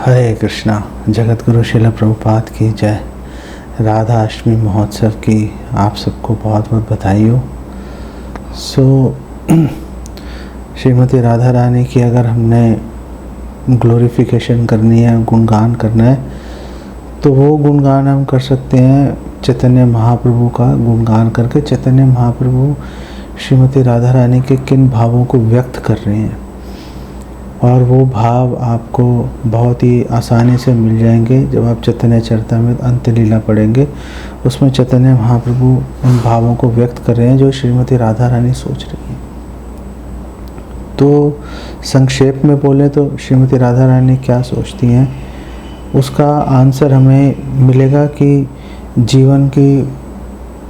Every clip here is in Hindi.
हरे कृष्णा। जगत गुरु श्रील प्रभुपाद की जय। राधा अष्टमी महोत्सव की आप सबको बहुत बहुत बधाई हो। श्रीमती राधा रानी की अगर हमने ग्लोरिफिकेशन करनी है, गुणगान करना है, तो वो गुणगान हम कर सकते हैं चैतन्य महाप्रभु का गुणगान करके। चैतन्य महाप्रभु श्रीमती राधा रानी के किन भावों को व्यक्त कर रहे हैं, और वो भाव आपको बहुत ही आसानी से मिल जाएंगे जब आप चैतन्य चरितामृत अंत लीला पढ़ेंगे। उसमें चैतन्य महाप्रभु उन भावों को व्यक्त कर रहे हैं जो श्रीमती राधा रानी सोच रही हैं। तो संक्षेप में बोलें तो श्रीमती राधा रानी क्या सोचती हैं, उसका आंसर हमें मिलेगा कि जीवन की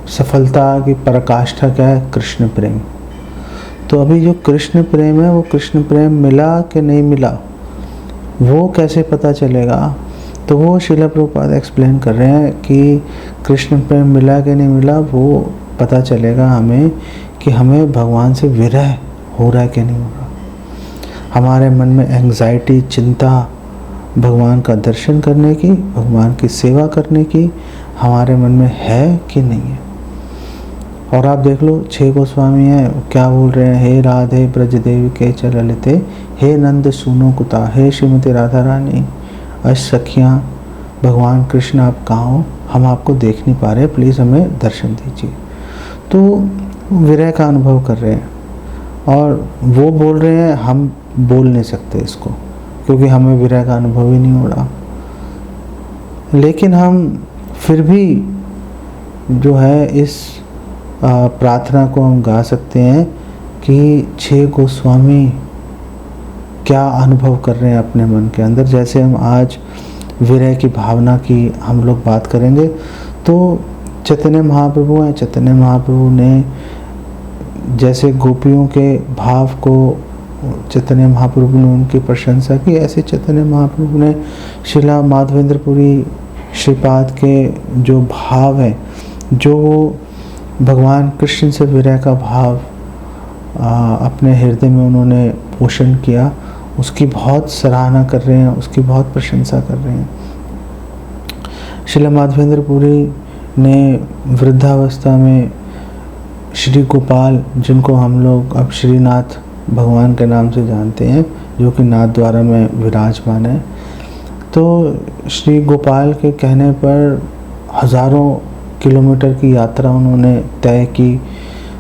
सफलता की पराकाष्ठा क्या है? कृष्ण प्रेम। तो अभी जो कृष्ण प्रेम है, वो कृष्ण प्रेम मिला कि नहीं मिला, वो कैसे पता चलेगा? तो वो श्रील प्रभुपाद एक्सप्लेन कर रहे हैं कि कृष्ण प्रेम मिला कि नहीं मिला, वो पता चलेगा हमें कि हमें भगवान से विरह हो रहा है कि नहीं हो रहा। हमारे मन में एंग्जाइटी, चिंता भगवान का दर्शन करने की, भगवान की सेवा करने की हमारे मन में है कि नहीं है। और आप देख लो, 6 गोस्वामी हैं, क्या बोल रहे हैं? हे राधे ब्रज देव के चलते, हे नंद सुनो कुता, हे श्रीमती राधा रानी अष्ट सखियाँ, भगवान कृष्ण आप कहाँ हो? हम आपको देख नहीं पा रहे, प्लीज़ हमें दर्शन दीजिए। तो विरह का अनुभव कर रहे हैं, और वो बोल रहे हैं हम बोल नहीं सकते इसको, क्योंकि हमें विरह का अनुभव ही नहीं हो रहा। लेकिन हम फिर भी जो है इस प्रार्थना को हम गा सकते हैं कि 6 गोस्वामी क्या अनुभव कर रहे हैं अपने मन के अंदर। जैसे हम आज विरह की भावना की हम लोग बात करेंगे, तो चैतन्य महाप्रभु हैं, चैतन्य महाप्रभु ने जैसे गोपियों के भाव को चैतन्य महाप्रभु ने उनकी प्रशंसा की, ऐसे चैतन्य महाप्रभु ने श्रीला माधवेंद्रपुरी श्रीपाद के जो भाव है, जो वो भगवान कृष्ण से विरह का भाव अपने हृदय में उन्होंने पोषण किया, उसकी बहुत सराहना कर रहे हैं, उसकी बहुत प्रशंसा कर रहे हैं। श्रीला माधवेंद्रपुरी ने वृद्धावस्था में श्री गोपाल, जिनको हम लोग अब श्रीनाथ भगवान के नाम से जानते हैं, जो कि नाथ द्वारा में विराजमान है, तो श्री गोपाल के कहने पर हज़ारों किलोमीटर की यात्रा उन्होंने तय की।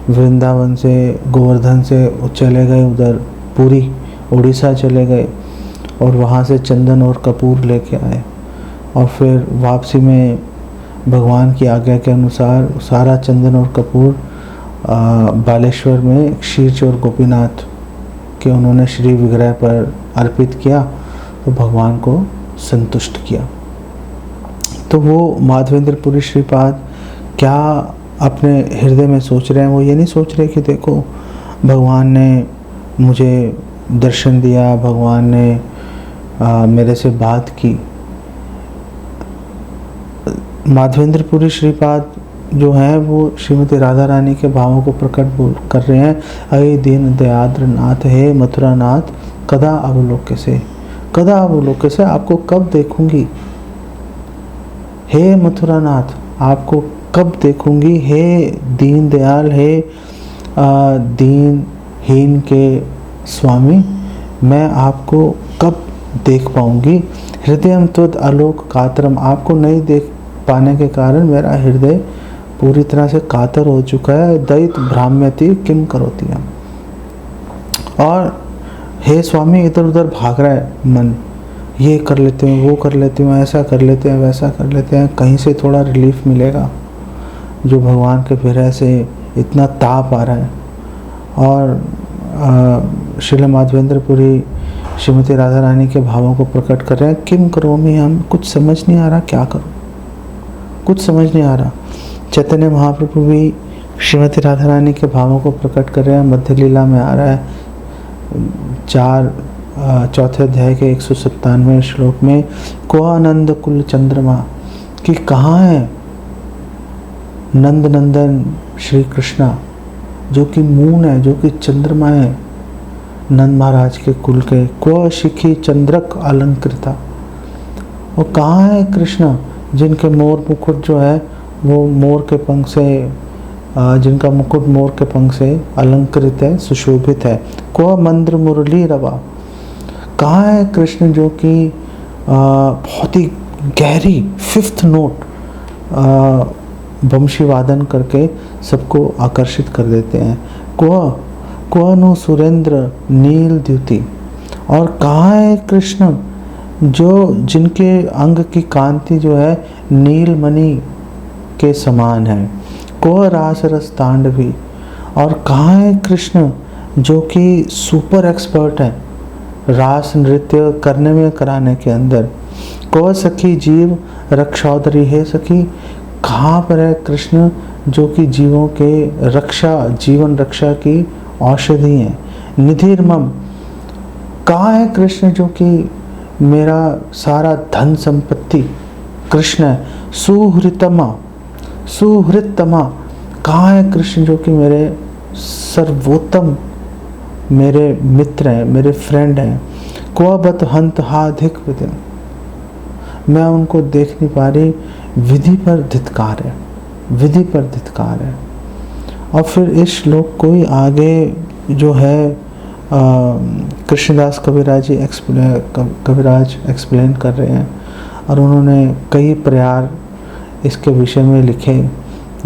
वृंदावन से, गोवर्धन से चले गए, उधर पुरी उड़ीसा चले गए, और वहाँ से चंदन और कपूर लेके आए, और फिर वापसी में भगवान की आज्ञा के अनुसार सारा चंदन और कपूर बालेश्वर में क्षीरचोर गोपीनाथ के उन्होंने श्री विग्रह पर अर्पित किया, तो भगवान को संतुष्ट किया। तो वो माधवेंद्रपुरी श्रीपाद क्या अपने हृदय में सोच रहे हैं? वो ये नहीं सोच रहे कि देखो भगवान ने मुझे दर्शन दिया, भगवान ने मेरे से बात की। माधवेंद्रपुरी श्रीपाद जो है वो श्रीमती राधा रानी के भावों को प्रकट कर रहे हैं। अये दीन दयाद्र नाथ, हे मथुरा नाथ, कदा अवलोक से, कदा अवलोक से, आपको कब देखूंगी? हे मथुरा नाथ, आपको कब देखूंगी? हे दीन दयाल, हे दीन हीन के स्वामी, मैं आपको कब देख पाऊंगी? हृदयम त्वद आलोक कातरम, आपको नहीं देख पाने के कारण मेरा हृदय पूरी तरह से कातर हो चुका है। दैत भ्राम्यति किम करोति हम, और हे स्वामी इधर उधर भाग रहा है मन, ये कर लेते हैं, वो कर लेते हैं, ऐसा कर लेते हैं, वैसा कर लेते हैं, कहीं से थोड़ा रिलीफ मिलेगा। जो भगवान के विरह से इतना ताप आ रहा है। और श्रील माधवेंद्रपुरी श्रीमती राधा रानी के भावों को प्रकट कर रहे हैं। किम करोमि हम, कुछ समझ नहीं आ रहा, क्या करूं, कुछ समझ नहीं आ रहा। चैतन्य महाप्रभु भी श्रीमती राधा रानी के भावों को प्रकट कर रहे हैं। मध्य लीला में आ रहा है, 4 अध्याय के 197वें श्लोक में, को आनंद कुल चंद्रमा, कि कहाँ है नंद नंदन श्री कृष्णा, जो कि मून है, जो कि चंद्रमा है नंद महाराज के कुल के। क्व शिखी चंद्रक अलंकृता, और कहाँ है कृष्ण जिनके मोर मुकुट जो है वो मोर के पंख से, जिनका मुकुट मोर के पंख से अलंकृत है, सुशोभित है। को मंद्र मुरली रवा, कहाँ है कृष्ण जो कि बहुत ही गहरी फिफ्थ नोट वंशी वादन करके सबको आकर्षित कर देते हैं। को नु सुरेंद्र नील द्युति, और कहाँ है कृष्ण जो जिनके अंग की कांति जो है नीलमणि के समान है। को रास रस तांडवी, और कहाँ है कृष्ण जो कि सुपर एक्सपर्ट है रास नृत्य करने में, कराने के अंदर। को सखी जीव रक्षौदरी, है सखी कहाँ पर है कृष्ण जो कि जीवों के रक्षा, जीवन रक्षा की औषधि है। निधिर्मम, कहाँ है कृष्ण जो कि मेरा सारा धन संपत्ति कृष्ण है। सुहृतमा, सुहृतमा, कहाँ है कृष्ण जो कि मेरे सर्वोत्तम, मेरे मित्र हैं, मेरे फ्रेंड हैं। क्वबत हंत हाधिक विदिन, मैं उनको देख नहीं पा रही, विधि पर धिक्कार है, विधि पर धिक्कार है। और फिर इस श्लोक को ही आगे जो है कृष्णदास कविराज जी कविराज एक्सप्लेन कर रहे हैं, और उन्होंने कई प्रयार इसके विषय में लिखे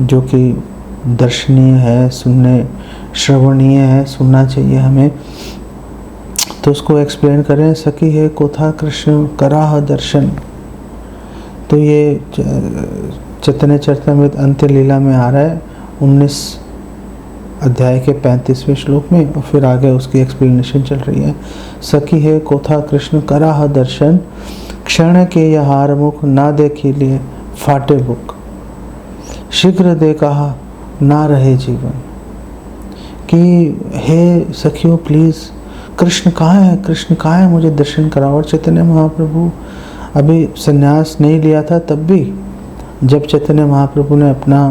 जो कि दर्शनीय है, सुनने श्रवणीय है, सुनना चाहिए हमें। तो उसको एक्सप्लेन करें। सखी है कोथा कृष्ण कराह दर्शन, तो ये चैतन्य चरितमृत अंत्य लीला में आ रहा है 19 अध्याय के 35वें श्लोक में, और फिर आगे उसकी एक्सप्लेनेशन चल रही है। सखी है कोथा कृष्ण कराह दर्शन, क्षण के यह हार मुख ना देखी लिए फाटे बुक, शीघ्र दे कहा ना रहे जीवन। कि हे सखियों प्लीज़ कृष्ण कहाँ है, कृष्ण कहाँ है, मुझे दर्शन कराओ। और चैतन्य महाप्रभु अभी संन्यास नहीं लिया था, तब भी जब चैतन्य महाप्रभु ने अपना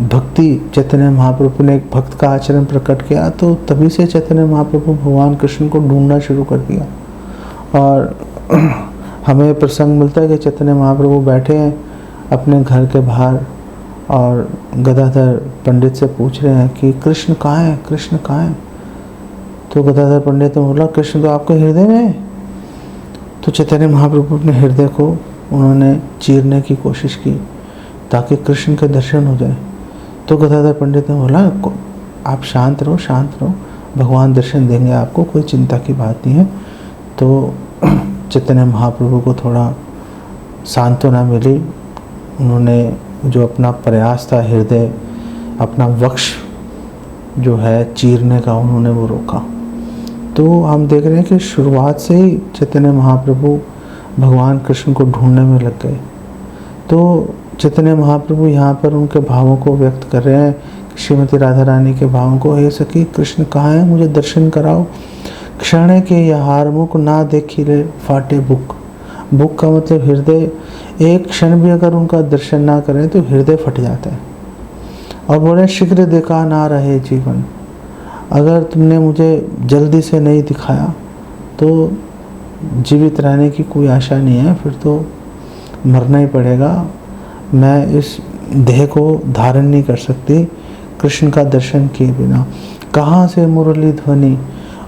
भक्ति, चैतन्य महाप्रभु ने एक भक्त का आचरण प्रकट किया, तो तभी से चैतन्य महाप्रभु भगवान कृष्ण को ढूंढना शुरू कर दिया। और हमें प्रसंग मिलता है कि चैतन्य महाप्रभु बैठे हैं अपने घर के बाहर और गदाधर पंडित से पूछ रहे हैं कि कृष्ण कहाँ है, कृष्ण कहाँ है। तो गदाधर पंडित ने बोला कृष्ण तो आपके हृदय में है। तो चैतन्य महाप्रभु अपने हृदय को उन्होंने चीरने की कोशिश की ताकि कृष्ण के दर्शन हो जाए। तो गदाधर पंडित ने बोला आप शांत रहो, शांत रहो, भगवान दर्शन देंगे आपको, कोई चिंता की बात नहीं है। तो चैतन्य महाप्रभु को थोड़ा सांत्वना मिली, उन्होंने जो अपना प्रयास था हृदय, अपना वक्ष जो है चीरने का, उन्होंने वो रोका। तो हम देख रहे हैं कि शुरुआत से ही चैतन्य महाप्रभु भगवान कृष्ण को ढूंढने में लग गए। तो चैतन्य महाप्रभु यहाँ पर उनके भावों को व्यक्त कर रहे हैं, श्रीमती राधा रानी के भावों को। हे सखी कृष्ण कहाँ है, मुझे दर्शन कराओ। क्षण के यह हार मुख ना देखी ले फाटे बुक, बुक का मतलब हृदय। एक क्षण भी अगर उनका दर्शन ना करें तो हृदय फट जाता है। और बोले शीघ्र देखा ना रहे जीवन, अगर तुमने मुझे जल्दी से नहीं दिखाया तो जीवित रहने की कोई आशा नहीं है, फिर तो मरना ही पड़ेगा। मैं इस देह को धारण नहीं कर सकती कृष्ण का दर्शन किए बिना। कहाँ से मुरली ध्वनि,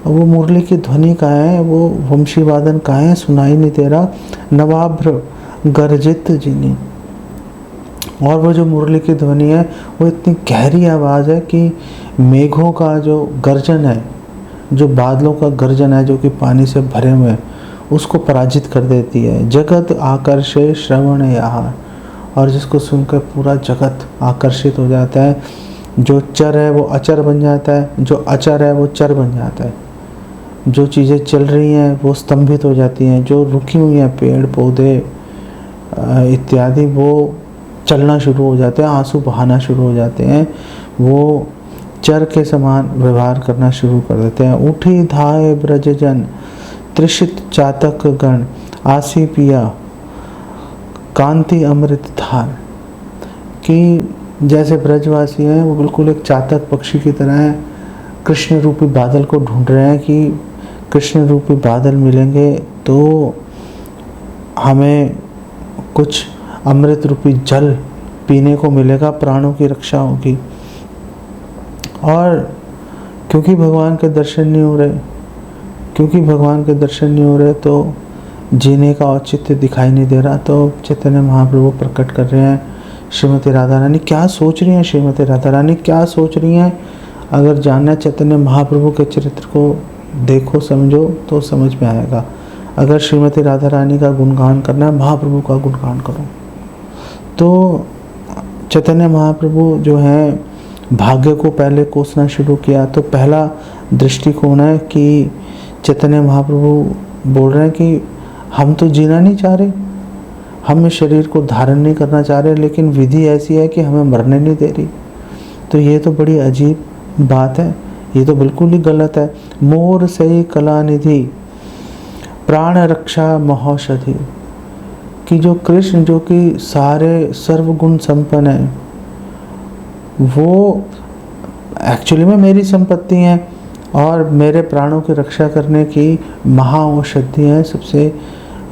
और वो मुरली की ध्वनि कहाँ है, वो वंशी वादन कहाँ है, सुनाई नहीं दे रहा। नवाभ्र गर्जित जिनी, और वो जो मुरली की ध्वनि है वो इतनी गहरी आवाज़ है कि मेघों का जो गर्जन है, जो बादलों का गर्जन है जो कि पानी से भरे हुए हैं, उसको पराजित कर देती है। जगत आकर्षे श्रवण यार, और जिसको सुनकर पूरा जगत आकर्षित हो जाता है। जो चर है वो अचर बन जाता है, जो अचर है वो चर बन जाता है। जो चीज़ें चल रही हैं वो स्तंभित हो जाती हैं, जो रुकी हुई हैं पेड़ पौधे इत्यादि वो चलना शुरू हो जाते हैं, आंसू बहाना शुरू हो जाते हैं, वो चर के समान व्यवहार करना शुरू कर देते हैं। उठी धाये ब्रजजन त्रिषित चातक गण, आसी पिया कांति अमृत धार, कि जैसे ब्रजवासी हैं वो बिल्कुल एक चातक पक्षी की तरह है, कृष्ण रूपी बादल को ढूंढ रहे हैं कि कृष्ण रूपी बादल मिलेंगे तो हमें कुछ अमृत रूपी जल पीने को मिलेगा, प्राणों की रक्षा होगी। और क्योंकि भगवान के दर्शन नहीं हो रहे, तो जीने का औचित्य दिखाई नहीं दे रहा। तो चैतन्य महाप्रभु प्रकट कर रहे हैं श्रीमती राधा रानी क्या सोच रही हैं, श्रीमती राधा रानी क्या सोच रही हैं। अगर जानना चैतन्य महाप्रभु के चरित्र को देखो, समझो तो समझ में आएगा। अगर श्रीमती राधा रानी का गुणगान करना है, महाप्रभु का गुणगान करो। तो चैतन्य महाप्रभु जो है भाग्य को पहले कोसना शुरू किया। तो पहला दृष्टिकोण है कि चैतन्य महाप्रभु बोल रहे हैं कि हम तो जीना नहीं चाह रहे, हम इस शरीर को धारण नहीं करना चाह रहे, लेकिन विधि ऐसी है कि हमें मरने नहीं दे रही। तो ये तो बड़ी अजीब बात है, ये तो बिल्कुल ही गलत है। मोर सही कला निधि प्राण रक्षा महौषधि, कि जो कृष्ण जो कि सारे सर्वगुण संपन्न है, वो एक्चुअली में मेरी संपत्ति है और मेरे प्राणों की रक्षा करने की महाऔषधि है। सबसे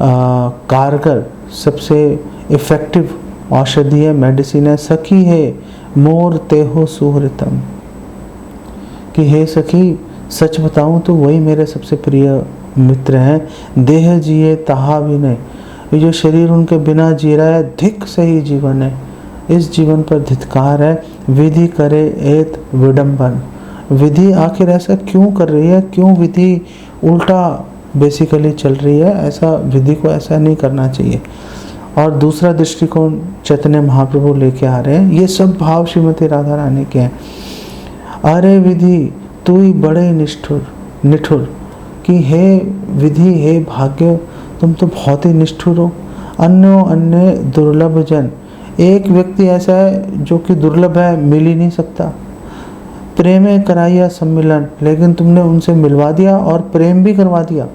कारगर, सबसे इफ़ेक्टिव औषधि है, मेडिसिन है। सखी है मोर तेहो सुहृतम, कि हे सखी सच बताऊं तो वही मेरे सबसे प्रिय मित्र हैं। देह जिए तहा भी नहीं, ये जो शरीर उनके बिना जी रहा है, धिक सही जीवन है, इस जीवन पर धिक्कार है। विधि करे एत विडंबन, विधि आखिर ऐसा क्यों कर रही है, क्यों विधि उल्टा बेसिकली चल रही है। ऐसा विधि को ऐसा नहीं करना चाहिए। और दूसरा दृष्टिकोण चैतन्य महाप्रभु लेके आ रहे हैं। ये सब भाव श्रीमती राधा रानी के हैं। अरे विधि तू ही बड़े निठुर, कि हे विधि हे भाग्य तुम तो बहुत ही निष्ठुर हो। अन्य दुर्लभ जन, एक व्यक्ति ऐसा है जो कि दुर्लभ है, मिल ही नहीं सकता। प्रेम कराया सम्मिलन, लेकिन तुमने उनसे मिलवा दिया और प्रेम भी करवा दिया।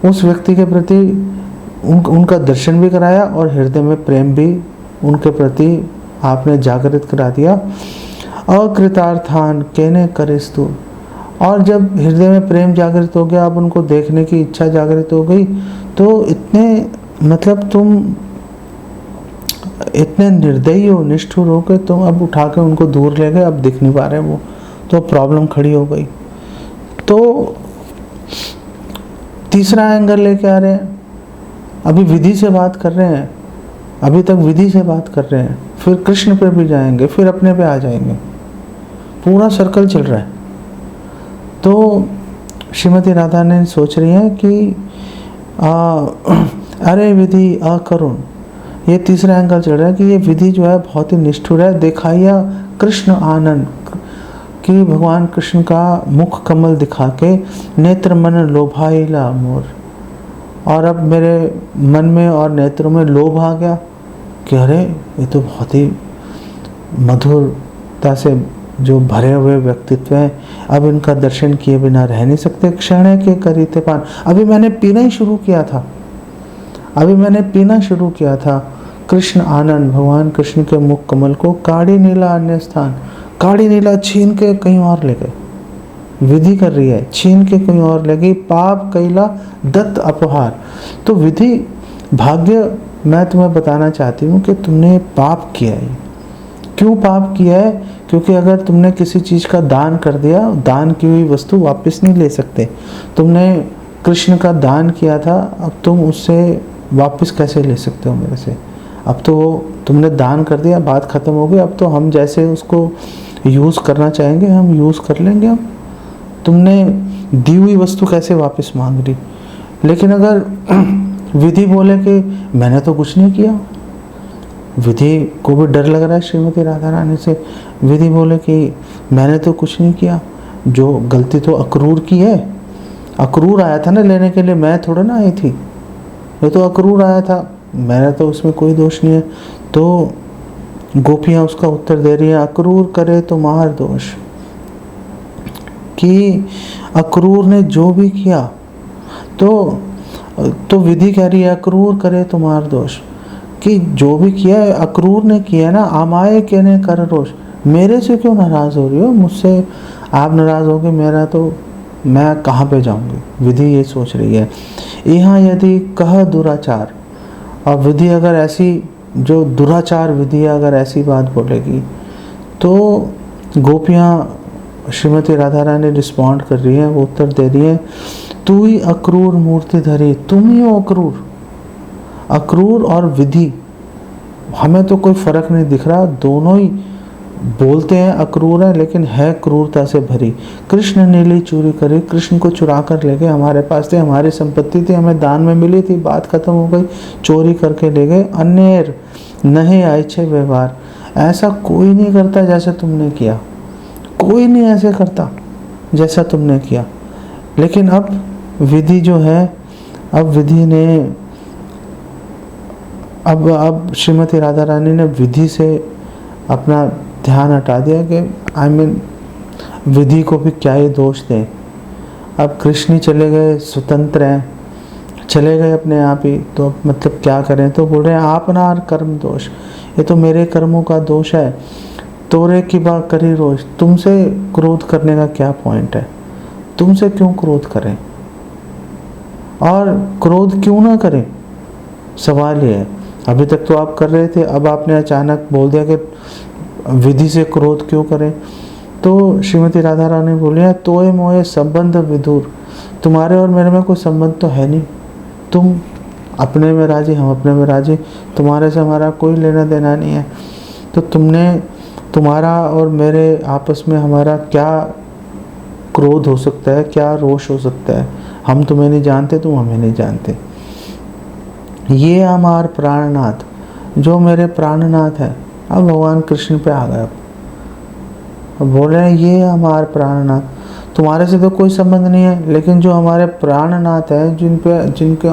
उस व्यक्ति के प्रति उनका दर्शन भी कराया और हृदय में प्रेम भी उनके प्रति आपने जागृत करा दिया। अकृतार्थान कहने करिस तू, और जब हृदय में प्रेम जागृत हो गया, अब उनको देखने की इच्छा जागृत हो गई, तो तुम इतने निर्दयी हो, निष्ठुर हो के तुम अब उठा के उनको दूर ले गए, अब दिख नहीं पा रहे वो, तो प्रॉब्लम खड़ी हो गई। तो तीसरा एंगल लेके आ रहे हैं। अभी विधि से बात कर रहे हैं, अभी तक विधि से बात कर रहे हैं, फिर कृष्ण पे भी जाएंगे, फिर अपने पे आ जाएंगे, पूरा सर्कल चल रहा है। तो श्रीमती राधा ने सोच रही है कि अरे विधि अकरुण, ये तीसरा एंगल चल रहा है कि ये विधि जो है बहुत ही निष्ठुर है। दिखाया कृष्ण आनंद, कि भगवान कृष्ण का मुख कमल दिखा के नेत्र मन लोभाइला मोर, और अब मेरे मन में और नेत्रों में लोभ आ गया कि अरे ये तो बहुत ही मधुरता से जो भरे हुए व्यक्तित्व हैं, अब इनका दर्शन किए बिना रह नहीं सकते। क्षण के करीते पान, अभी मैंने पीना ही शुरू किया था। कृष्ण आनंद, भगवान कृष्ण के मुख कमल को काड़ी नीला अन्य स्थान, काड़ी नीला छीन के कहीं और ले गए। विधि कर रही है, छीन के कहीं और ले गई। पाप कैला दत्त अपहार, तो विधि भाग्य, मैं तुम्हें बताना चाहती हूँ कि तुमने पाप किया है। क्यों पाप किया है? क्योंकि अगर तुमने किसी चीज़ का दान कर दिया, दान की हुई वस्तु वापस नहीं ले सकते। तुमने कृष्ण का दान किया था, अब तुम उससे वापस कैसे ले सकते हो मेरे से? अब तो तुमने दान कर दिया, बात ख़त्म हो गई। अब तो हम जैसे उसको यूज़ करना चाहेंगे हम यूज़ कर लेंगे। हम तुमने दी हुई वस्तु कैसे वापस मांग रही? लेकिन अगर विधि बोले कि मैंने तो कुछ नहीं किया, विधि को भी डर लग रहा है श्रीमती राधा रानी से। विधि बोले कि मैंने तो कुछ नहीं किया, जो गलती तो अक्रूर की है। अक्रूर आया था ना लेने के लिए, मैं थोड़ा ना आई थी, ये तो अक्रूर आया था, मेरा तो उसमें कोई दोष नहीं है। तो गोपियाँ उसका उत्तर दे रही हैं, अक्रूर करे तो मार दोष, कि अक्रूर ने जो भी किया तो विधि कह रही है अक्रूर करे तो मार दोष, कि जो भी किया है अक्रूर ने किया ना। आमाए कहने कर रोष, मेरे से क्यों नाराज हो रही हो? मुझसे आप नाराज हो गए, मेरा तो मैं कहाँ पे जाऊंगी? विधि ये सोच रही है। यहाँ यदि कह दुराचार, और विधि अगर ऐसी, जो दुराचार विधि अगर ऐसी बात बोलेगी, तो गोपियाँ, श्रीमती राधा रानी रिस्पॉन्ड कर रही हैं, वो उत्तर दे रही है, तू ही अक्रूर मूर्ति धरी, तुम ही हो अक्रूर। अक्रूर और विधि, हमें तो कोई फर्क नहीं दिख रहा, दोनों ही बोलते हैं अक्रूर है, लेकिन है क्रूरता से भरी। कृष्ण ने ली चोरी करी, कृष्ण को चुरा कर ले गए, हमारे पास थे, हमारी संपत्ति थी, हमें दान में मिली थी, बात खत्म हो गई, चोरी करके ले गए। अन्य नहीं आइछे व्यवहार, ऐसा कोई नहीं करता जैसे तुमने किया, कोई नहीं ऐसे करता जैसा तुमने किया। लेकिन अब विधि जो है, अब विधि ने, अब श्रीमती राधा रानी ने विधि से अपना ध्यान हटा दिया कि विधि को भी क्या ही दोष दें। अब कृष्ण ही चले गए, स्वतंत्र हैं, चले गए अपने आप ही, तो मतलब क्या करें। तो बोल रहे हैं आपना कर्म दोष, ये तो मेरे कर्मों का दोष है। तोरे की बा करी रोज, तुमसे क्रोध करने का क्या पॉइंट है, तुमसे क्यों क्रोध करें, और क्रोध क्यों ना करें, सवाल ये है। अभी तक तो आप कर रहे थे, अब आपने अचानक बोल दिया कि विधि से क्रोध क्यों करें। तो श्रीमती राधा रानी बोली है, तोए मोए संबंध विदुर, तुम्हारे और मेरे में कोई संबंध तो है नहीं, तुम अपने में राजी, हम अपने में राजी, तुम्हारे से हमारा कोई लेना देना नहीं है। तो तुम्हारा और मेरे आपस में हमारा क्या क्रोध हो सकता है, क्या रोष हो सकता है, हम तुम्हें नहीं जानते, तुम हमें नहीं जानते। ये हमार प्राणनाथ, जो मेरे प्राणनाथ है, अब भगवान कृष्ण पे आ गए। अब बोल रहे हैं ये हमारे प्राणनाथ, तुम्हारे से तो कोई संबंध नहीं है, लेकिन जो हमारे प्राणनाथ है, जिनके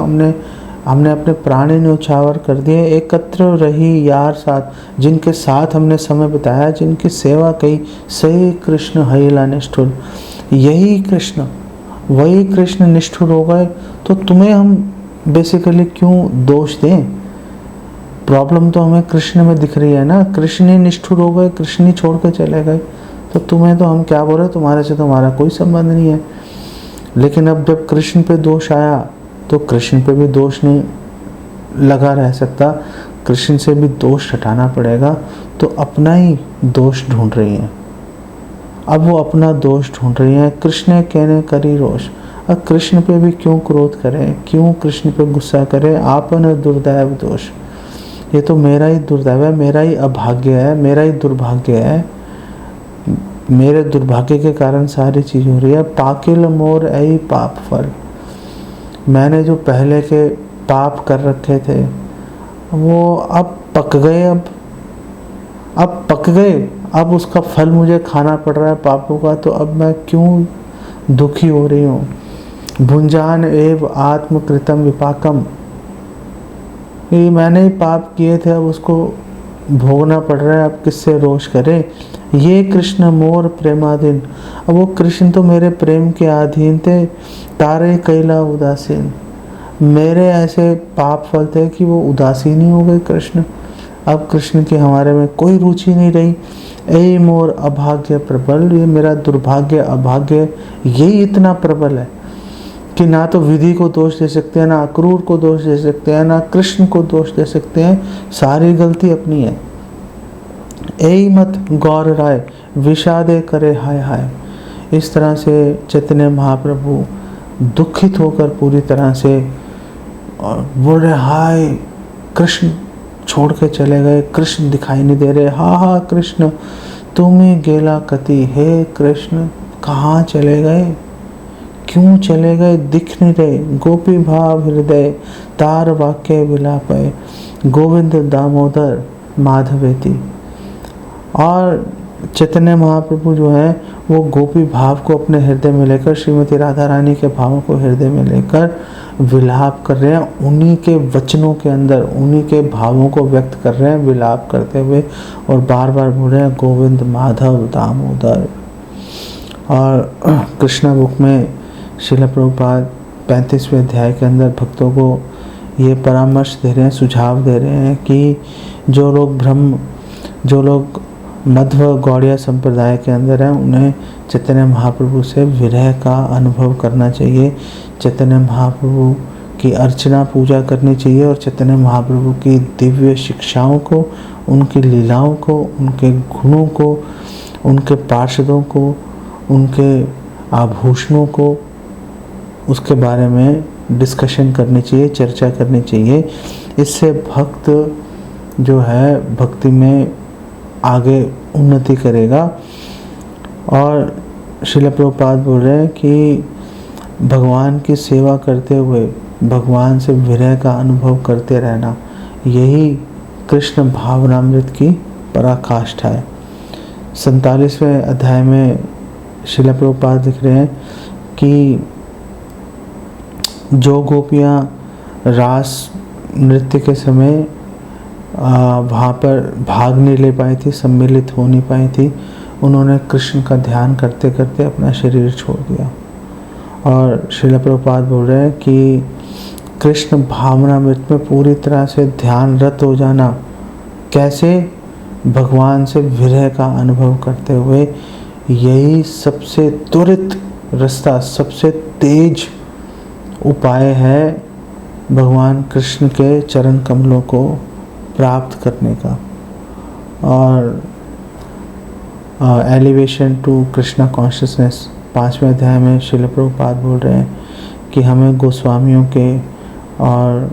हमने अपने प्राण न्योछावर कर दिए, एकत्र रही यार साथ, जिनके साथ हमने समय बिताया, जिनकी सेवा कही, सही कृष्ण हईला निष्ठुर, यही कृष्ण, वही कृष्ण निष्ठुर हो गए। तो तुम्हें हम बेसिकली क्यों दोष दें, प्रॉब्लम तो हमें कृष्ण में दिख रही है ना, कृष्ण ही निष्ठुर हो गए, कृष्ण ही छोड़ के चले गए, तो तुम्हें तो हम क्या बोले, तुम्हारे से तो हमारा कोई संबंध नहीं है। लेकिन अब जब कृष्ण पे दोष आया, तो कृष्ण पे भी दोष नहीं लगा रह सकता, कृष्ण से भी दोष हटाना पड़ेगा। तो अपना ही दोष ढूंढ रही हैं, अब वो अपना दोष ढूंढ रही हैं। कृष्ण कहने करी रोष, अब कृष्ण पे भी क्यों क्रोध करें, क्यों कृष्ण पे गुस्सा करें, आपन दुर्दैव दोष, ये तो मेरा ही दुर्दैव है, मेरा ही अभाग्य है, मेरा ही दुर्भाग्य है, मेरे दुर्भाग्य के कारण सारी चीज हो रही है। पाकिल मोर ऐ पाप फल, मैंने जो पहले के पाप कर रखे थे वो अब पक गए, अब पक गए, अब उसका फल मुझे खाना पड़ रहा है पापों का, तो अब मैं क्यों दुखी हो रही हूँ। भुंजान एव आत्मकृतम विपाकम, ये मैंने ही पाप किए थे, अब उसको भोगना पड़ रहा है, अब किससे रोष करें। ये कृष्ण मोर प्रेमाधीन, अब वो कृष्ण तो मेरे प्रेम के अधीन थे, तारे कैला उदासीन, मेरे ऐसे पाप फल थे कि वो उदासीन ही हो गए कृष्ण, अब कृष्ण की हमारे में कोई रुचि नहीं रही। ए मोर अभाग्य प्रबल, ये मेरा दुर्भाग्य अभाग्य यही इतना प्रबल है कि ना तो विधि को दोष दे सकते हैं, ना अक्रूर को दोष दे सकते हैं, ना कृष्ण को दोष दे सकते हैं, सारी गलती अपनी है। ऐ मत गौर राय विषादे करे हाय हाय, इस तरह से चैतन्य महाप्रभु दुखित होकर पूरी तरह से और बोल रहे हाय, कृष्ण छोड़ के चले गए, कृष्ण दिखाई नहीं दे रहे, हा हा कृष्ण तुम ही गेला कति, हे कृष्ण कहाँ चले गए, क्यों चले गए, दिख नहीं रहे। गोपी भाव हृदय तार वाक्य विलापय, गोविंद दामोदर माधवेति। और चैतन्य महाप्रभु जो है वो गोपी भाव को अपने हृदय में लेकर, श्रीमती राधा रानी के भावों को हृदय में लेकर विलाप कर रहे हैं, उन्हीं के वचनों के अंदर उन्हीं के भावों को व्यक्त कर रहे हैं विलाप करते हुए, और बार बार बोल रहे हैं गोविंद माधव दामोदर। और कृष्णा बुक में श्रील प्रभुपाद 35वें अध्याय के अंदर भक्तों को ये परामर्श दे रहे हैं, सुझाव दे रहे हैं कि जो लोग मध्व गौड़िया संप्रदाय के अंदर हैं, उन्हें चैतन्य महाप्रभु से विरह का अनुभव करना चाहिए, चैतन्य महाप्रभु की अर्चना पूजा करनी चाहिए और चैतन्य महाप्रभु की दिव्य शिक्षाओं को, उनकी लीलाओं को, उनके गुणों को, उनके पार्षदों को, उनके आभूषणों को, उसके बारे में डिस्कशन करनी चाहिए, चर्चा करनी चाहिए। इससे भक्त जो है भक्ति में आगे उन्नति करेगा। और श्रील प्रभुपाद बोल रहे हैं कि भगवान की सेवा करते हुए भगवान से विरह का अनुभव करते रहना, यही कृष्ण भावनामृत की पराकाष्ठा है। 47वें अध्याय में श्रील प्रभुपाद लिख रहे हैं कि जो गोपियाँ रास नृत्य के समय वहाँ पर भाग नहीं ले पाई थी, सम्मिलित हो नहीं पाई थी, उन्होंने कृष्ण का ध्यान करते करते अपना शरीर छोड़ दिया। और श्रील प्रभुपाद बोल रहे हैं कि कृष्ण भावनामृत में पूरी तरह से ध्यानरत हो जाना, कैसे? भगवान से विरह का अनुभव करते हुए। यही सबसे त्वरित रास्ता, सबसे तेज उपाय है भगवान कृष्ण के चरण कमलों को प्राप्त करने का। और एलिवेशन टू कृष्णा कॉन्शियसनेस 5वें अध्याय में श्रील प्रभुपाद बोल रहे हैं कि हमें गोस्वामियों के और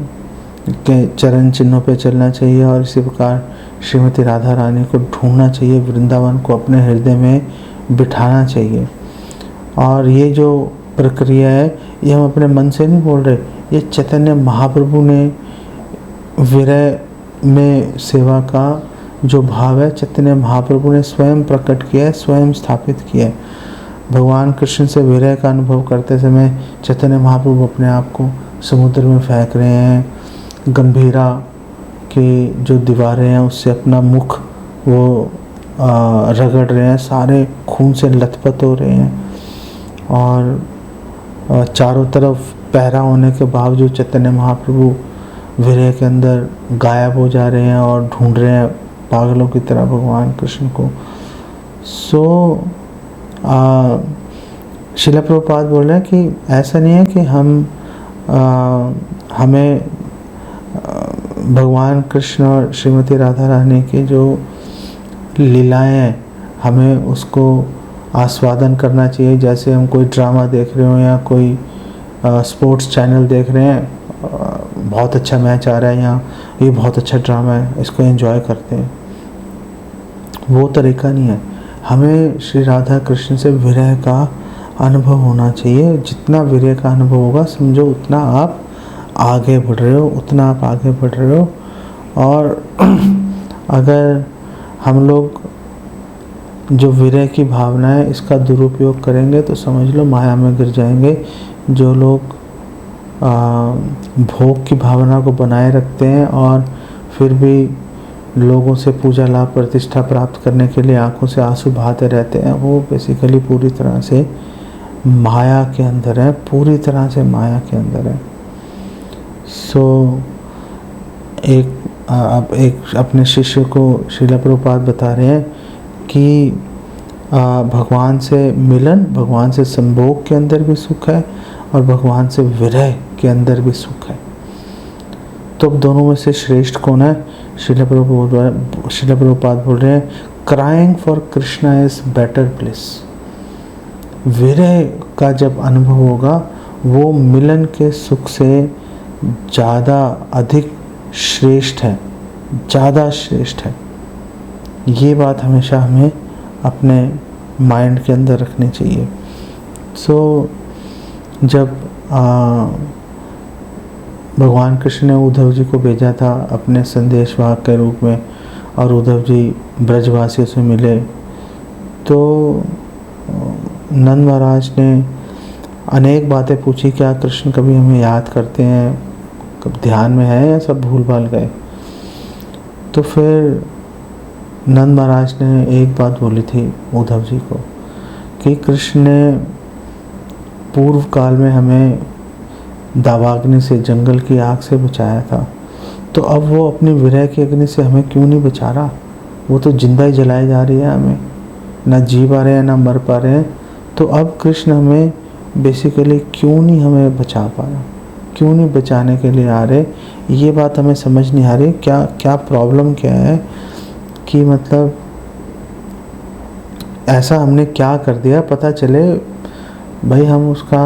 के चरण चिन्हों पे चलना चाहिए और इसी प्रकार श्रीमती राधा रानी को ढूंढना चाहिए, वृंदावन को अपने हृदय में बिठाना चाहिए। और ये जो प्रक्रिया है ये हम अपने मन से नहीं बोल रहे, ये चैतन्य महाप्रभु ने विरह में सेवा का जो भाव है चैतन्य महाप्रभु ने स्वयं प्रकट किया है, स्वयं स्थापित किया है। भगवान कृष्ण से विरह का अनुभव करते समय चैतन्य महाप्रभु अपने आप को समुद्र में फेंक रहे हैं, गंभीरा की जो दीवारें हैं उससे अपना मुख वो रगड़ रहे हैं, सारे खून से लथपथ हो रहे हैं और चारों तरफ पहरा होने के बावजूद चैतन्य महाप्रभु विरह के अंदर गायब हो जा रहे हैं और ढूंढ रहे हैं पागलों की तरह भगवान कृष्ण को। श्रील प्रभुपाद बोल रहे हैं कि ऐसा नहीं है कि हमें भगवान कृष्ण और श्रीमती राधा रानी की जो लीलाएं हैं हमें उसको आस्वादन करना चाहिए, जैसे हम कोई ड्रामा देख रहे हो या कोई स्पोर्ट्स चैनल देख रहे हैं, बहुत अच्छा मैच आ रहा है यहाँ, ये बहुत अच्छा ड्रामा है, इसको एंजॉय करते हैं। वो तरीका नहीं है, हमें श्री राधा कृष्ण से विरह का अनुभव होना चाहिए। जितना विरह का अनुभव होगा समझो उतना आप आगे बढ़ रहे हो, उतना आप आगे बढ़ रहे हो। और अगर हम लोग जो विरह की भावना है इसका दुरुपयोग करेंगे तो समझ लो माया में गिर जाएंगे। जो लोग भोग की भावना को बनाए रखते हैं और फिर भी लोगों से पूजा लाभ प्रतिष्ठा प्राप्त करने के लिए आंखों से आंसू बहाते रहते हैं, वो बेसिकली पूरी तरह से माया के अंदर है, पूरी तरह से माया के अंदर है। एक अपने शिष्य को श्रील प्रभुपाद बता रहे हैं कि भगवान से मिलन, भगवान से संभोग के अंदर भी सुख है और भगवान से विरह के अंदर भी सुख है। तो अब दोनों में से श्रेष्ठ कौन है? श्रील प्रभुपाद बोल रहे हैं crying for Krishna is better place. विरह का जब अनुभव होगा वो मिलन के सुख से ज़्यादा अधिक श्रेष्ठ है, ज़्यादा श्रेष्ठ है। ये बात हमेशा हमें अपने माइंड के अंदर रखनी चाहिए। जब भगवान कृष्ण ने उद्धव जी को भेजा था अपने संदेशवाहक के रूप में और उद्धव जी ब्रजवासियों से मिले, तो नंद महाराज ने अनेक बातें पूछी, क्या कृष्ण कभी हमें याद करते हैं, कब ध्यान में है या सब भूल भाल गए? तो फिर नंद महाराज ने एक बात बोली थी उद्धव जी को कि कृष्ण ने पूर्व काल में हमें दावाग्नि से, जंगल की आग से बचाया था, तो अब वो अपनी विरह की अग्नि से हमें क्यों नहीं बचा रहा? वो तो जिंदा ही जलाई जा रही है, हमें ना जी पा रहे हैं ना मर पा रहे हैं। तो अब कृष्ण हमें बेसिकली क्यों नहीं हमें बचा पा रहा, क्यों नहीं बचाने के लिए आ रहे, ये बात हमें समझ नहीं आ रही। क्या क्या प्रॉब्लम क्या है कि मतलब ऐसा हमने क्या कर दिया, पता चले भाई हम उसका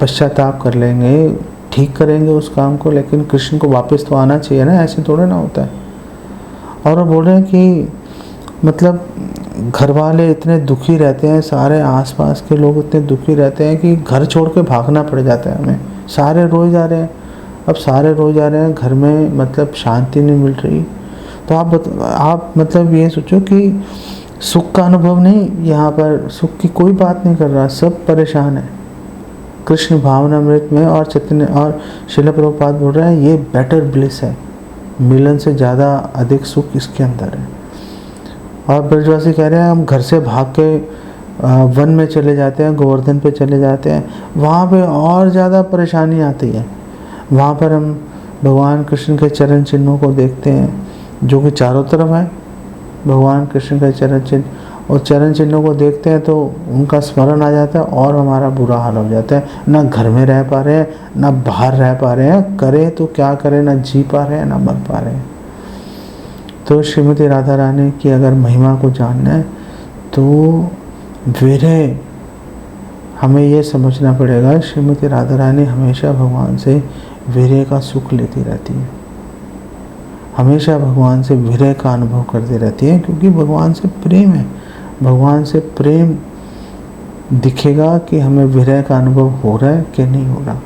पश्चाताप कर लेंगे, ठीक करेंगे उस काम को, लेकिन कृष्ण को वापस तो आना चाहिए ना, ऐसे थोड़े ना होता है। और वो बोल रहे हैं कि मतलब घर वाले इतने दुखी रहते हैं, सारे आसपास के लोग इतने दुखी रहते हैं कि घर छोड़ के भागना पड़ जाता है हमें। सारे रोए जा रहे हैं, अब सारे रोए जा रहे हैं, घर में मतलब शांति नहीं मिल रही। तो आप मतलब ये सोचो कि सुख का अनुभव नहीं, यहाँ पर सुख की कोई बात नहीं कर रहा, सब परेशान है कृष्ण भावनामृत में। और चैतन्य और श्रील प्रभुपाद बोल रहे हैं ये बेटर ब्लिस है, मिलन से ज़्यादा अधिक सुख इसके अंदर है। और ब्रजवासी कह रहे हैं हम घर से भाग के वन में चले जाते हैं, गोवर्धन पे चले जाते हैं, वहाँ पे और ज़्यादा परेशानी आती है। वहाँ पर हम भगवान कृष्ण के चरण चिन्हों को देखते हैं जो कि चारों तरफ है, भगवान कृष्ण के चरण चिन्ह, और चरण चिन्हों को देखते हैं तो उनका स्मरण आ जाता है और हमारा बुरा हाल हो जाता है। ना घर में रह पा रहे हैं, ना बाहर रह पा रहे हैं, करें तो क्या करें, ना जी पा रहे हैं ना मर पा रहे हैं। तो श्रीमती राधा रानी की अगर महिमा को जानना है तो विरह हमें ये समझना पड़ेगा, श्रीमती राधा रानी हमेशा भगवान से विरह का सुख लेती रहती है, हमेशा भगवान से विरह का अनुभव करती रहती है, क्योंकि भगवान से प्रेम है। भगवान से प्रेम दिखेगा कि हमें विरह का अनुभव हो रहा है कि नहीं हो रहा।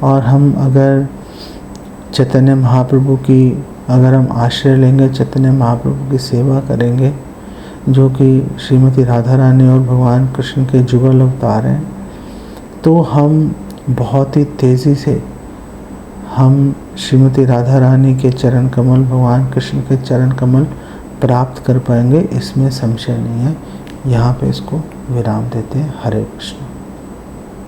और हम अगर चैतन्य महाप्रभु की अगर हम आश्रय लेंगे, चैतन्य महाप्रभु की सेवा करेंगे, जो कि श्रीमती राधा रानी और भगवान कृष्ण के जुगल अवतार हैं, तो हम बहुत ही तेज़ी से हम श्रीमती राधा रानी के चरण कमल, भगवान कृष्ण के चरण कमल प्राप्त कर पाएंगे, इसमें संशय नहीं है। यहाँ पे इसको विराम देते हैं। हरे कृष्ण।